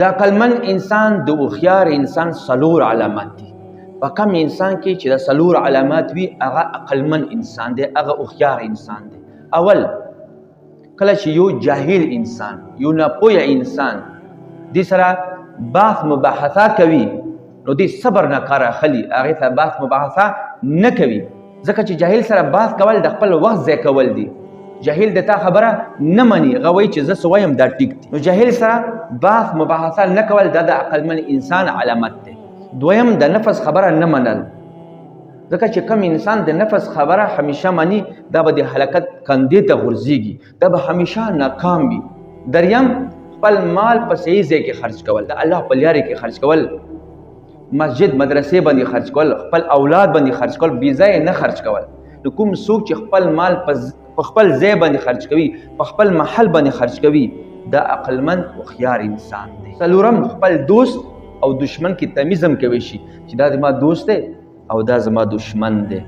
د عقلمن انسان د هوښیار انسان څلور علامات دي. په کم انسان کې چې د څلور علامات وي هغه عقلمن انسان دی، هغه هوښیار انسان دی. اول کله چې یو جاهل انسان، یو ناپوهه انسان دې سره بحث مباحثه کوي نو دې صبر نه کار اخلي، هغې ته بحث مباحثه نه کوي، ځکه چې جاهل سره بحث کول د خپل وخت ضایع کول دي. جاهل د تا خبره نه مني، هغه وایي چې زه څه وایم دا ټیک دي. نو جاهل سره بحث مباحثه نه کول دا د عقلمن انسان علامت دی. دویم د نفس خبره نه منل، ځکه چې کم انسان د نفس خبره همیشه مني دا به د هلاکت کندې ته غورځېږي، دا به همیشه ناکام وي. دریم خپل مال په صحیح ځای کې خرج کول، د الله په لارې کې خرج کول، مسجد مدرسې باندې خرج کول، خپل اولاد باندې خرج کول، بې ځایه نه خرج کول. نو کوم څوک چې خپل مال په خپل ځای باندې خرج کوي، په خپل محل باندې خرج کوي، دا عقلمند هوښیار انسان دی. څلورم خپل دوست او دشمن کې تمیز هم کوي شي چې دا زما دوست دی او دا زما دشمن دی.